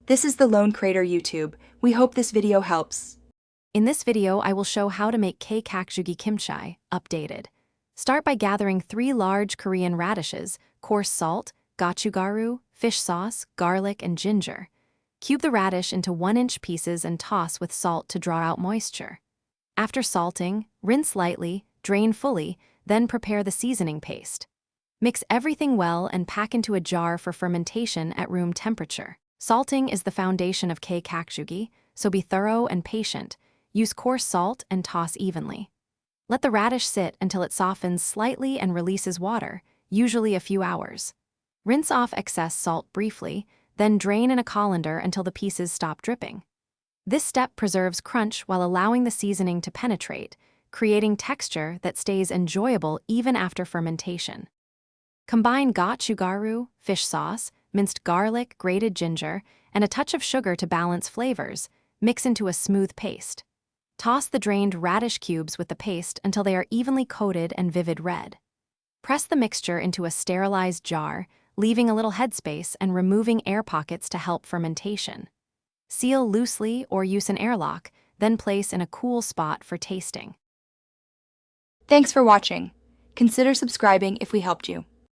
This is the Lone Crater YouTube. We hope this video helps. In this video, I will show how to make Kkakdugi Kimchi, updated. Start by gathering 3 large Korean radishes, coarse salt, gochugaru, fish sauce, garlic, and ginger. Cube the radish into 1-inch pieces and toss with salt to draw out moisture. After salting, rinse lightly, drain fully, then prepare the seasoning paste. Mix everything well and pack into a jar for fermentation at room temperature. Salting is the foundation of Kkakdugi, so be thorough and patient. Use coarse salt and toss evenly. Let the radish sit until it softens slightly and releases water, usually a few hours. Rinse off excess salt briefly, then drain in a colander until the pieces stop dripping. This step preserves crunch while allowing the seasoning to penetrate, creating texture that stays enjoyable even after fermentation. Combine gochugaru, fish sauce, minced garlic, grated ginger, and a touch of sugar to balance flavors. Mix into a smooth paste. Toss the drained radish cubes with the paste until they are evenly coated and vivid red. Press the mixture into a sterilized jar, leaving a little headspace and removing air pockets to help fermentation. Seal loosely or use an airlock, then place in a cool spot for tasting. Thanks for watching. Consider subscribing if we helped you.